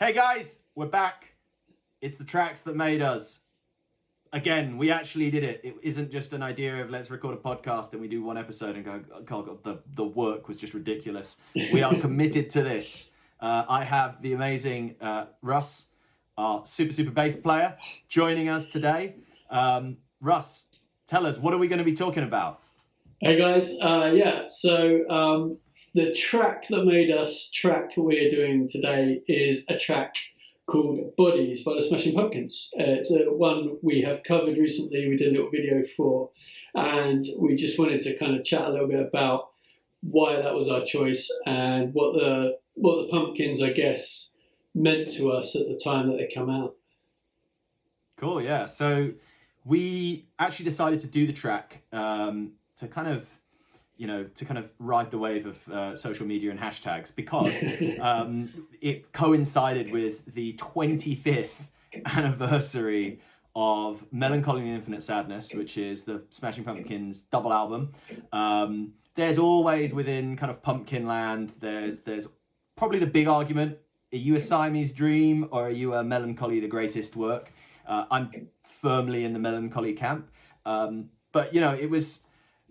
Hey guys, we're back. It's the tracks that made us. Again, we actually did it. It isn't just an idea of let's record a podcast and we do one episode and go, oh God, the work was just ridiculous. We are committed to this. I have the amazing Russ, our super bass player, joining us today. Russ, tell us, what are we going to be talking about? Hey guys, so the track that made us track we're doing today is a track called Bodies by the Smashing Pumpkins. It's one we have covered recently, we did a little video for, and we just wanted to kind of chat a little bit about why that was our choice and what the Pumpkins, I guess, meant to us at the time that they come out. Cool, yeah. So we actually decided to do the track to kind of ride the wave of social media and hashtags because it coincided with the 25th anniversary of Mellon, Collie and Infinite Sadness, which is the Smashing Pumpkins double album. There's always within kind of Pumpkin land, there's probably the big argument: are you a Siamese Dream or are you a Mellon, Collie the greatest work? I'm firmly in the Mellon, Collie camp, but it was.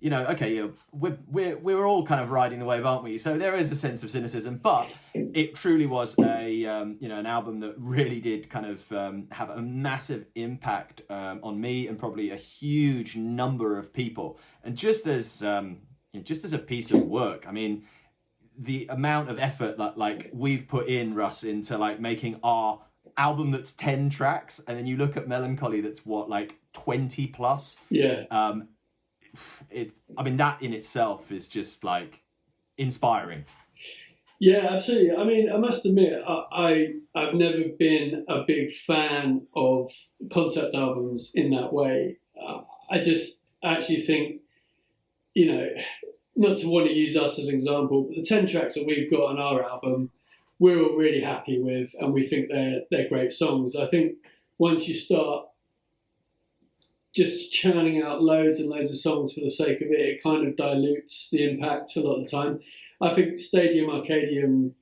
We're all kind of riding the wave, aren't we? So there is a sense of cynicism, but it truly was an album that really did kind of have a massive impact on me and probably a huge number of people. And just as a piece of work, I mean, the amount of effort that we've put in, Russ, into making our album that's 10 tracks, and then you look at Mellon, Collie that's 20 plus. Yeah. That in itself is just inspiring. Yeah, absolutely. I mean, I must admit, I've never been a big fan of concept albums in that way. I actually think, not to want to use us as an example, but the 10 tracks that we've got on our album, we're all really happy with, and we think they're great songs. I think once you start just churning out loads and loads of songs for the sake of it, it kind of dilutes the impact a lot of the time. I think Stadium Arcadium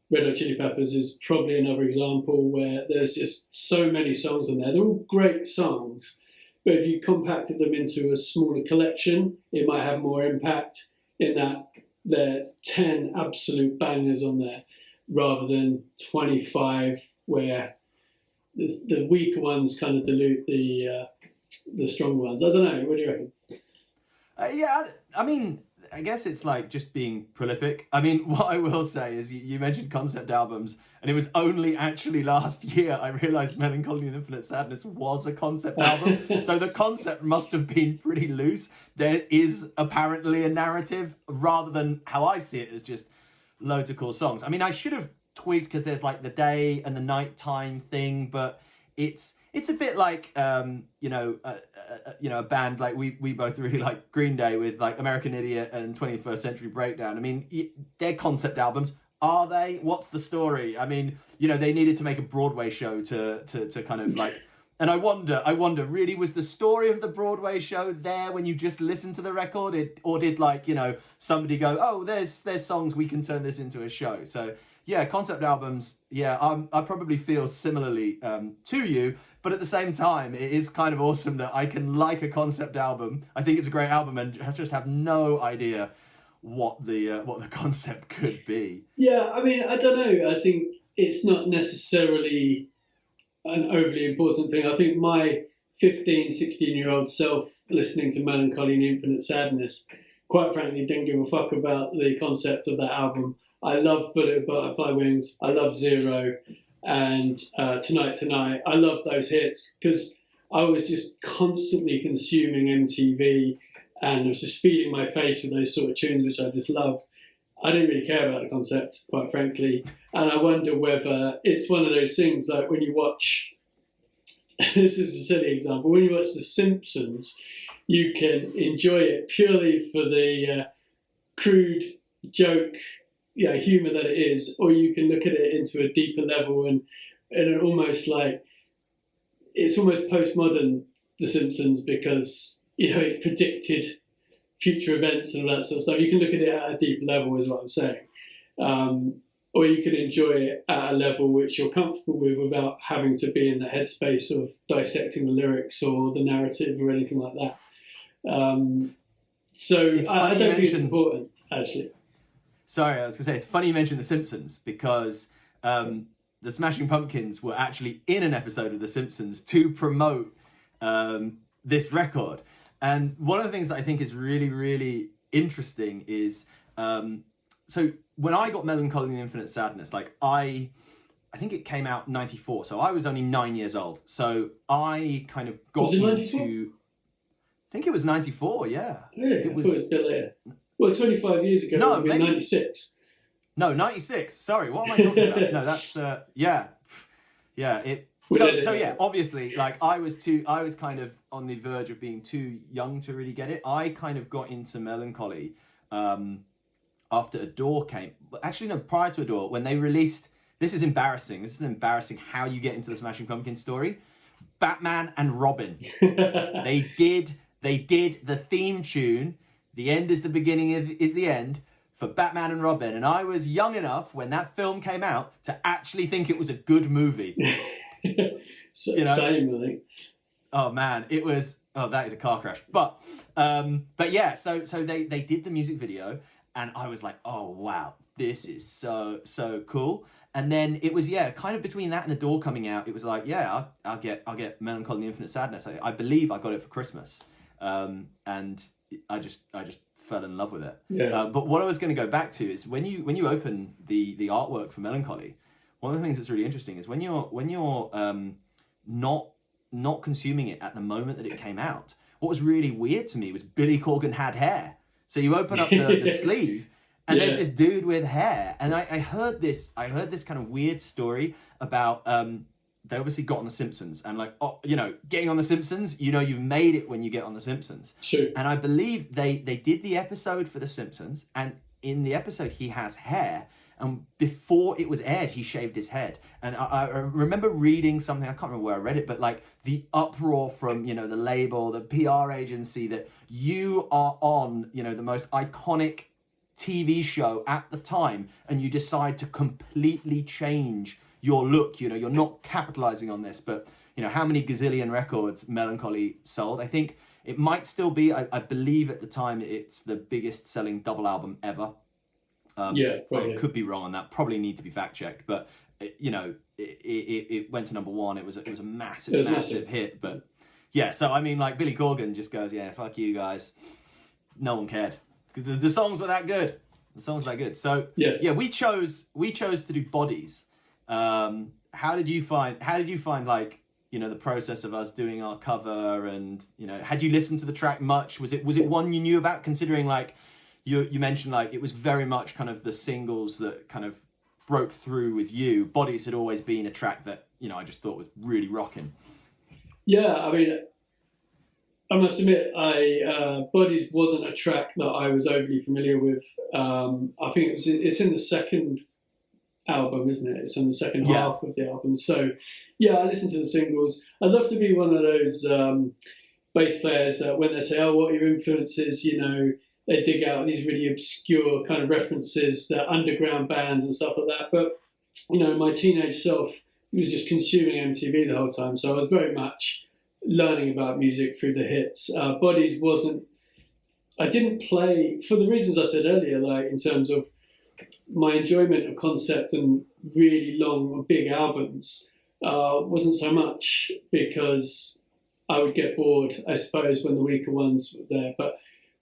Red Hot Chili Peppers is probably another example where there's just so many songs on there. They're all great songs, but if you compacted them into a smaller collection, it might have more impact in that there are 10 absolute bangers on there rather than 25 where the weaker ones kind of dilute the strong ones. I don't know. What do you reckon? I guess it's just being prolific. I mean, what I will say is you mentioned concept albums, and it was only actually last year I realised Mellon, Collie and Infinite Sadness was a concept album. So the concept must have been pretty loose. There is apparently a narrative rather than how I see it as just loads of cool songs. I mean, I should have tweaked because there's the day and the nighttime thing, but it's a bit a band we both really like Green Day with American Idiot and 21st Century Breakdown. I mean, they're concept albums. Are they? What's the story? I mean, they needed to make a Broadway show to kind of and I wonder, really, was the story of the Broadway show there when you just listened to the record? Or did somebody go, oh, there's songs, we can turn this into a show. So yeah, concept albums, I probably feel similarly to you, but at the same time, it is kind of awesome that I can like a concept album. I think it's a great album and just have no idea what the concept could be. Yeah, I mean, I don't know. I think it's not necessarily an overly important thing. I think my 15, 16-year-old self listening to Mellon, Collie and Infinite Sadness, quite frankly, didn't give a fuck about the concept of that album. I love Bullet Butterfly Wings. I love Zero and Tonight. I love those hits because I was just constantly consuming MTV and I was just feeding my face with those sort of tunes, which I just loved. I didn't really care about the concept, quite frankly. And I wonder whether it's one of those things like when you watch, this is a silly example, when you watch The Simpsons, you can enjoy it purely for the crude joke, humour that it is, or you can look at it into a deeper level and almost it's almost postmodern, The Simpsons, because it predicted future events and all that sort of stuff. You can look at it at a deep level, is what I'm saying. or you can enjoy it at a level which you're comfortable with without having to be in the headspace of dissecting the lyrics or the narrative or anything like that. So I don't think it's important, actually. Sorry, I was going to say, it's funny you mentioned The Simpsons, because the Smashing Pumpkins were actually in an episode of The Simpsons to promote this record. And one of the things that I think is really, really interesting is, so when I got Mellon, Collie and Infinite Sadness, like I think it came out in 94, so I was only 9 years old. So I kind of got into... I think it was 94, yeah. Really? I thought it was a bit later. Well, 25 years ago, no, it would be 96. No, 96. Sorry, what am I talking about? No, that's, yeah. So yeah, obviously, like I was kind of on the verge of being too young to really get it. I kind of got into Melancholy after Adore came. Actually, no, prior to Adore, when they released, this is embarrassing how you get into the Smashing Pumpkins story. Batman and Robin. They did the theme tune, The End is the Beginning is the End, for Batman and Robin. And I was young enough when that film came out to actually think it was a good movie. Same, I think. Oh man, it was, that is a car crash. But yeah, so they did the music video and I was like, oh wow, this is so cool. And then it was, yeah, kind of between that and Adore coming out, it was like, yeah, I'll get Melancholy and Infinite Sadness. I believe I got it for Christmas. And I just fell in love with it. Yeah. But what I was going to go back to is when you open the artwork for Melancholy, one of the things that's really interesting is when you're not consuming it at the moment that it came out. What was really weird to me was Billy Corgan had hair. So you open up the sleeve, and there's this dude with hair. And I heard this kind of weird story about they obviously got on The Simpsons, and like, getting on The Simpsons, you've made it when you get on The Simpsons. Sure. And I believe they did the episode for The Simpsons, and in the episode he has hair, and before it was aired he shaved his head. And I remember reading something, I can't remember where I read it, but like the uproar from the label, the PR agency, that you are on the most iconic TV show at the time and you decide to completely change your look. You're not capitalizing on this, but how many gazillion records Melancholy sold? I think it might still be, I believe at the time it's the biggest selling double album ever. I could be wrong on that, probably need to be fact checked, but it went to number one. It was a massive hit. But yeah, so I mean, like, Billy Corgan just goes, yeah, fuck you guys, no one cared. The songs were that good. So yeah, we chose to do Bodies. How did you find like the process of us doing our cover, and had you listened to the track much? Was it one you knew about, considering like you mentioned like it was very much kind of the singles that kind of broke through with you? Bodies had always been a track that I just thought was really rocking. Yeah, I mean, I must admit, Bodies wasn't a track that I was overly familiar with. I think it's in the second album, isn't it? It's in the second half of the album. So, yeah, I listened to the singles. I'd love to be one of those bass players that when they say, "Oh, what are your influences?" They dig out these really obscure kind of references, that underground bands and stuff like that. But my teenage self was just consuming MTV the whole time, so I was very much learning about music through the hits. Bodies wasn't. I didn't play for the reasons I said earlier, like in terms of my enjoyment of concept and really long, big albums. Wasn't so much because I would get bored, I suppose, when the weaker ones were there. But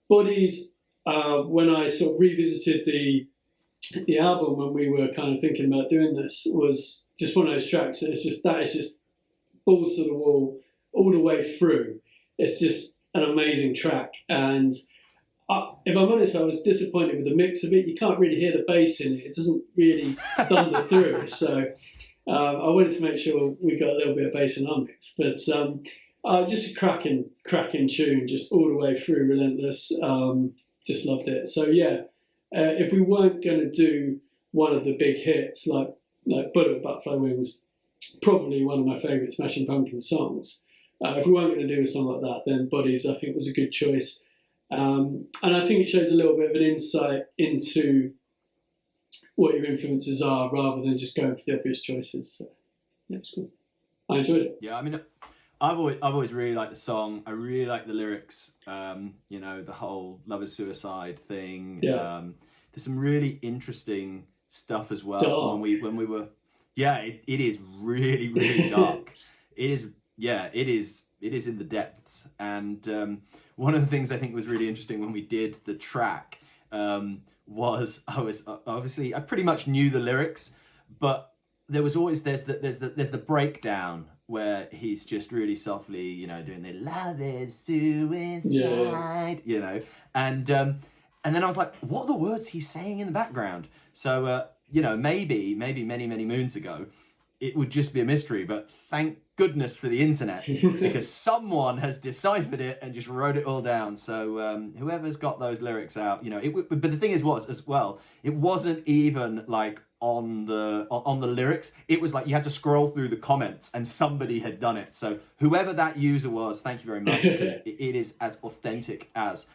Bodies, when I sort of revisited the album when we were kind of thinking about doing this, was just one of those tracks. It's just balls to the wall all the way through. It's just an amazing track. And if I'm honest, I was disappointed with the mix of it. You can't really hear the bass in it. It doesn't really thunder through. So I wanted to make sure we got a little bit of bass in our mix. But just a cracking tune, just all the way through, relentless. Just loved it. So yeah, if we weren't going to do one of the big hits like Bullet with Butterfly Wings, probably one of my favourite Smashing Pumpkins songs. If we weren't going to do a song like that, then Bodies, I think, was a good choice. And I think it shows a little bit of an insight into what your influences are rather than just going for the obvious choices. So, yeah, it's cool. I enjoyed it. Yeah, I mean, I've always really liked the song. I really like the lyrics. You know, the whole love is suicide thing. Yeah. There's some really interesting stuff as well. Dark. When we were, yeah, it is really really dark. It is, yeah, it is in the depths. And one of the things I think was really interesting when we did the track was I pretty much knew the lyrics, but there was always there's the breakdown where he's just really softly, you know, doing the love is suicide, you know, and then I was like, what are the words he's saying in the background? So you know, maybe many moons ago, it would just be a mystery, but thank goodness for the internet, because someone has deciphered it and just wrote it all down. So whoever's got those lyrics out, you know, but the thing was as well, it wasn't even like on the lyrics. It was like you had to scroll through the comments and somebody had done it. So whoever that user was, thank you very much, because it is as authentic as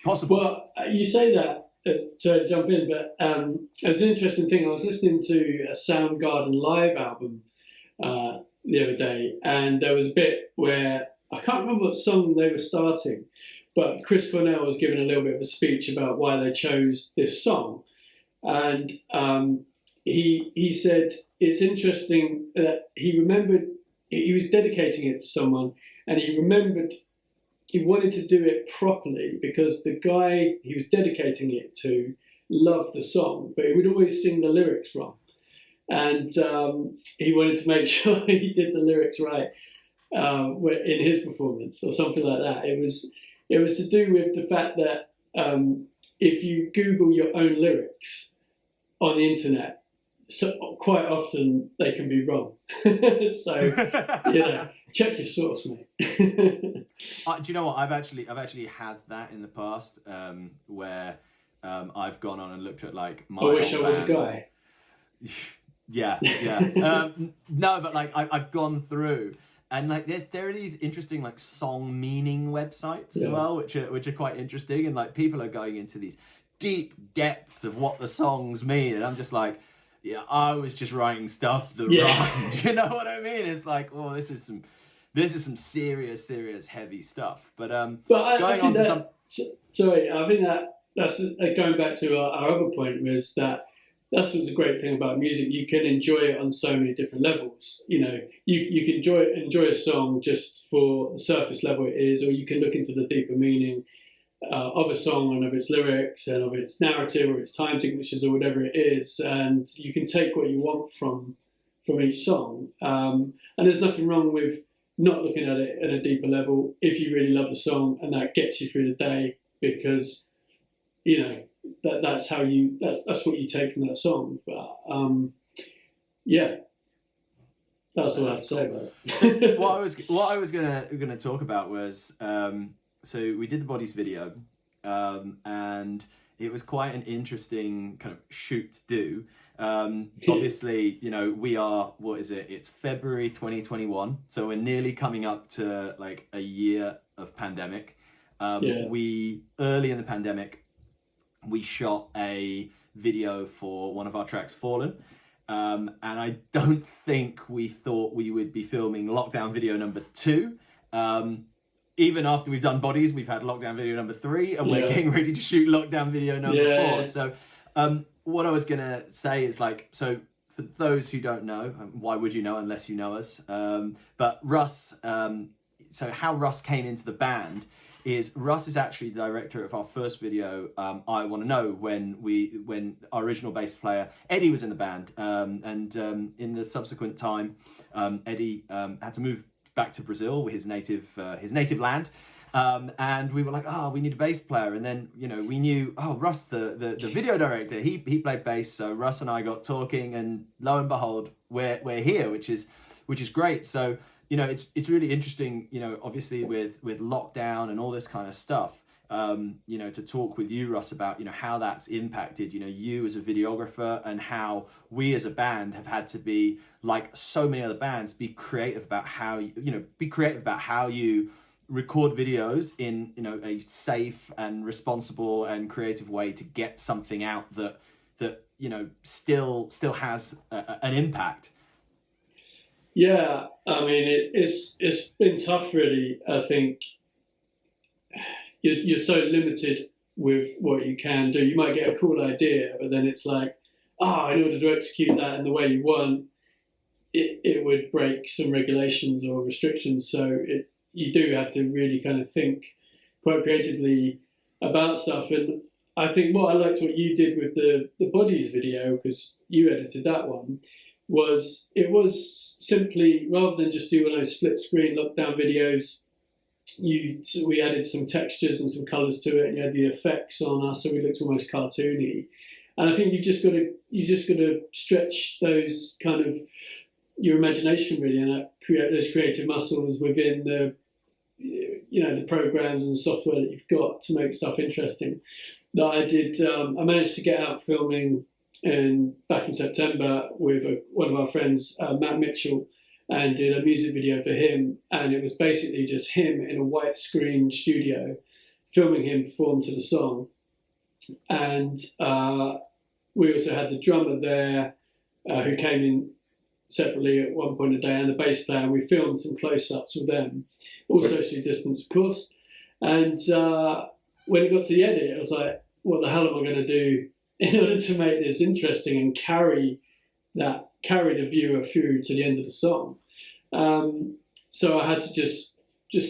possible. Well, you say that, to jump in, but it was an interesting thing. I was listening to a Soundgarden live album the other day, and there was a bit where I can't remember what song they were starting, but Chris Cornell was giving a little bit of a speech about why they chose this song, and he said it's interesting that he remembered he was dedicating it to someone, and he remembered he wanted to do it properly because the guy he was dedicating it to loved the song, but he would always sing the lyrics wrong. And he wanted to make sure he did the lyrics right in his performance or something like that. It was to do with the fact that if you Google your own lyrics on the internet, so quite often they can be wrong. So, you know, check your source, mate. Do you know what? I've actually had that in the past, where I've gone on and looked at like my. I wish I was a guy. Yeah. No, but like I've gone through, and like there are these interesting like song meaning websites as well, which are quite interesting, and like people are going into these deep depths of what the songs mean, and I'm just like, yeah, I was just writing stuff that rhymed. You know what I mean? It's like, oh, this is some serious heavy stuff. But going on to some. Sorry, I think that's going back to our other point, was that that's what's the great thing about music. You can enjoy it on so many different levels. You know, you can enjoy a song just for the surface level it is, or you can look into the deeper meaning of a song and of its lyrics and of its narrative or its time signatures or whatever it is, and you can take what you want from each song. And there's nothing wrong with not looking at it at a deeper level if you really love the song and that gets you through the day, because you know that's what you take from that song. But yeah, that's all I have to say about it. what I was gonna talk about was so we did the Bodies video, and it was quite an interesting kind of shoot to do. Obviously, you know, we are, what is it? It's February 2021, so we're nearly coming up to like a year of pandemic. We early in the pandemic, we shot a video for one of our tracks, Fallen, and I don't think we thought we would be filming lockdown video number 2. Even after we've done Bodies, we've had lockdown video number 3, and we're getting ready to shoot lockdown video number 4. So what I was going to say is, like, so for those who don't know, why would you know unless you know us? But Russ, so how Russ came into the band is Russ is actually the director of our first video, I Want to Know, when our original bass player Eddie was in the band, and in the subsequent time, Eddie had to move back to Brazil, his native land, and we were like, we need a bass player, and then, you know, we knew, Russ, the video director, he played bass, so Russ and I got talking, and lo and behold, we're here, which is great. So, you know, it's really interesting, you know, obviously with lockdown and all this kind of stuff, you know, to talk with you, Russ, about, you know, how that's impacted, you know, you as a videographer, and how we as a band have had to be, like so many other bands, be creative about how you record videos in, you know, a safe and responsible and creative way to get something out that still has an impact. Yeah, I mean, it's been tough, really. I think you're so limited with what you can do. You might get a cool idea, but then it's like, in order to execute that in the way you want, it would break some regulations or restrictions. So you do have to really kind of think quite creatively about stuff. And I think I liked what you did with the Bodies video, because you edited that one, it was simply, rather than just do one of those split screen lockdown videos, we added some textures and some colours to it, and you had the effects on us, so we looked almost cartoony. And I think you just got to stretch those kind of your imagination, really, and create those creative muscles within the programs and software that you've got to make stuff interesting. That I did. I managed to get out filming back in September with one of our friends, Matt Mitchell, and did a music video for him. And it was basically just him in a white screen studio, filming him perform to the song. And we also had the drummer there, who came in separately at one point a day, and the bass player, and we filmed some close-ups with them, all socially distanced, of course. And when it got to the edit, I was like, what the hell am I going to do in order to make this interesting and carry the viewer through to the end of the song? So I had to just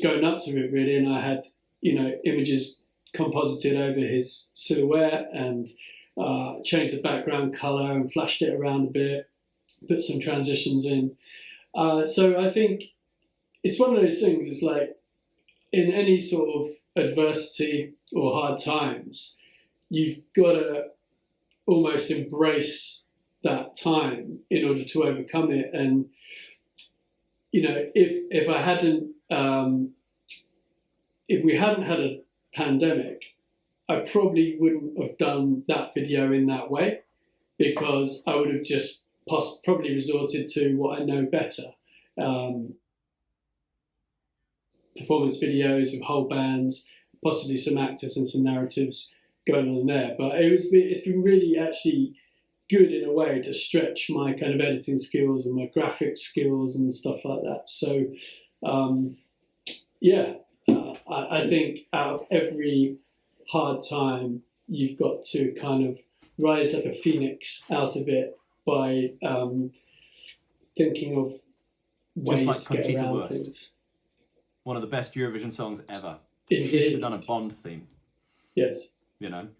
go nuts with it, really, and I had images composited over his silhouette and changed the background colour and flashed it around a bit, put some transitions in. So I think it's one of those things, it's like in any sort of adversity or hard times, you've got to almost embrace that time in order to overcome it. And, if I hadn't, if we hadn't had a pandemic, I probably wouldn't have done that video in that way, because I would have just probably resorted to what I know better. Performance videos with whole bands, possibly some actors and some narratives going on there. But it's been really actually good in a way to stretch my kind of editing skills and my graphic skills and stuff like that. So, I think out of every hard time, you've got to kind of rise like a phoenix out of it by thinking of ways just like to get around Wurst. things. One of the best Eurovision songs ever. Indeed. She should have done a Bond theme. Yes. I'm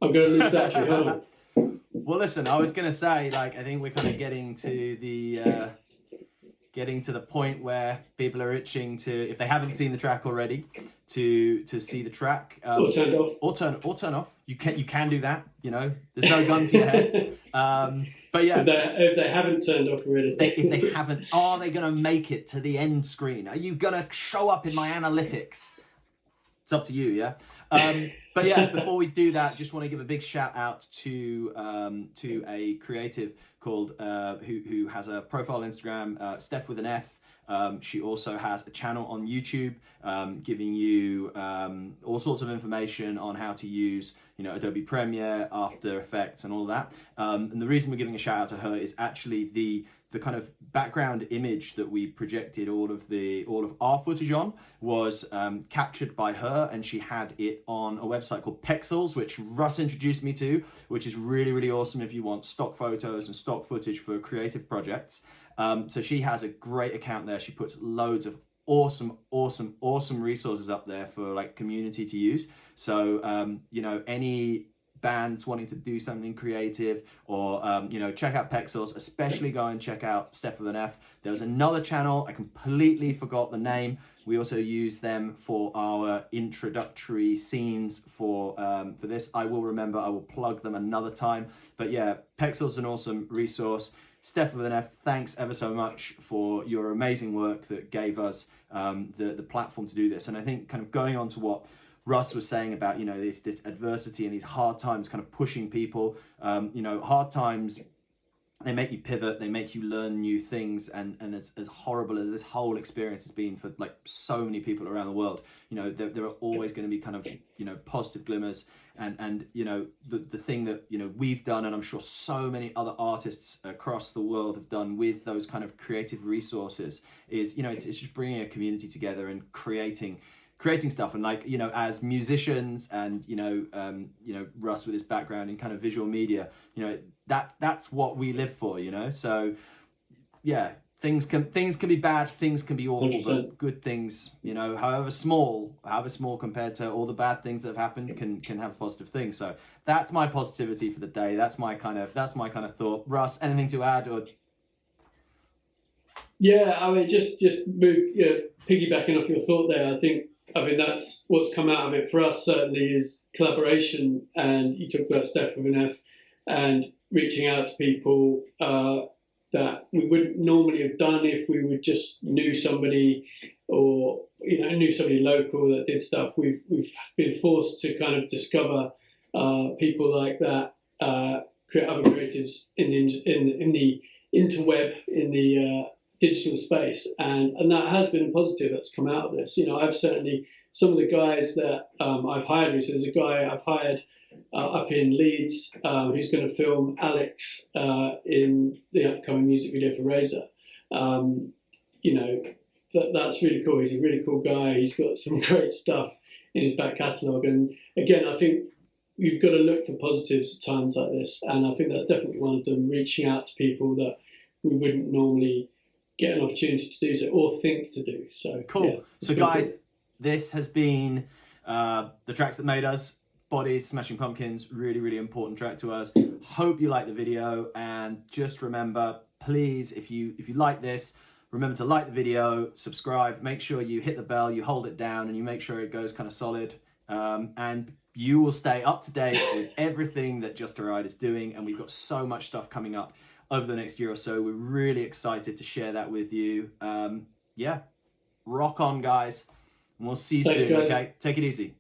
going to lose battery. Hold on. Well, listen, I was going to say, I think we're kind of getting to the point where people are itching to, if they haven't seen the track already, to see the track. Or turned off. Or turn off. You can do that. There's no gun to your head. But yeah, if they haven't turned off already, if they haven't, are they going to make it to the end screen? Are you going to show up in my analytics? It's up to you, yeah. But yeah, before we do that, just want to give a big shout out to a creative called who has a profile on Instagram, Steph with an F. She also has a channel on YouTube, giving you all sorts of information on how to use, Adobe Premiere, After Effects, and all that. And the reason we're giving a shout out to her is actually the kind of background image that we projected all of our footage on was captured by her, and she had it on a website called Pexels, which Russ introduced me to, which is really, really awesome if you want stock photos and stock footage for creative projects. So she has a great account there. She puts loads of awesome resources up there for community to use. So any bands wanting to do something creative, or check out Pexels, especially go and check out Steph with an F. There's another channel, I completely forgot the name. We also use them for our introductory scenes for this. I will remember, I will plug them another time. But yeah, Pexels is an awesome resource. Steph with an F, thanks ever so much for your amazing work that gave us the platform to do this. And I think kind of going on to what Russ was saying about, this adversity and these hard times kind of pushing people, hard times they make you pivot, they make you learn new things, and as horrible as this whole experience has been for like so many people around the world, you know, there are always going to be kind of, you know, positive glimmers, and you know, the thing that, you know, we've done, and I'm sure so many other artists across the world have done with those kind of creative resources is, you know, it's just bringing a community together and creating stuff. And like, you know, as musicians, and you know, Russ with his background in kind of visual media, you know, that's what we live for, you know. So yeah, things can be bad, things can be awful, 100%. but good things, you know, however small compared to all the bad things that have happened, can have positive things. So that's my positivity for the day. That's my kind of thought. Russ, anything to add? Or Yeah, I mean, just piggybacking off your thought there. I mean, that's what's come out of it for us, certainly, is collaboration. And you talked about Steph with an F, and reaching out to people that we wouldn't normally have done if we would just knew somebody, or, you know, knew somebody local that did stuff. We've been forced to kind of discover people like that, other creatives in the interweb, in the digital space, and that has been a positive that's come out of this. You know, I've certainly, some of the guys that I've hired recently, there's a guy I've hired up in Leeds who's going to film Alex in the upcoming music video for Razor. You know, that's really cool. He's a really cool guy. He's got some great stuff in his back catalogue, and again, I think you've got to look for positives at times like this, and I think that's definitely one of them, reaching out to people that we wouldn't normally get an opportunity to do so, or think to do so. Cool. Yeah, so guys, cool. This has been the tracks that made us. Bodies, Smashing Pumpkins, really, really important track to us. Hope you like the video, and just remember, please, if you like this, remember to like the video, subscribe, make sure you hit the bell, you hold it down, and you make sure it goes kind of solid, and you will stay up to date with everything that Just a Ride is doing. And we've got so much stuff coming up over the next year or so. We're really excited to share that with you. Yeah, rock on, guys, and we'll see you soon. Guys. Okay, take it easy.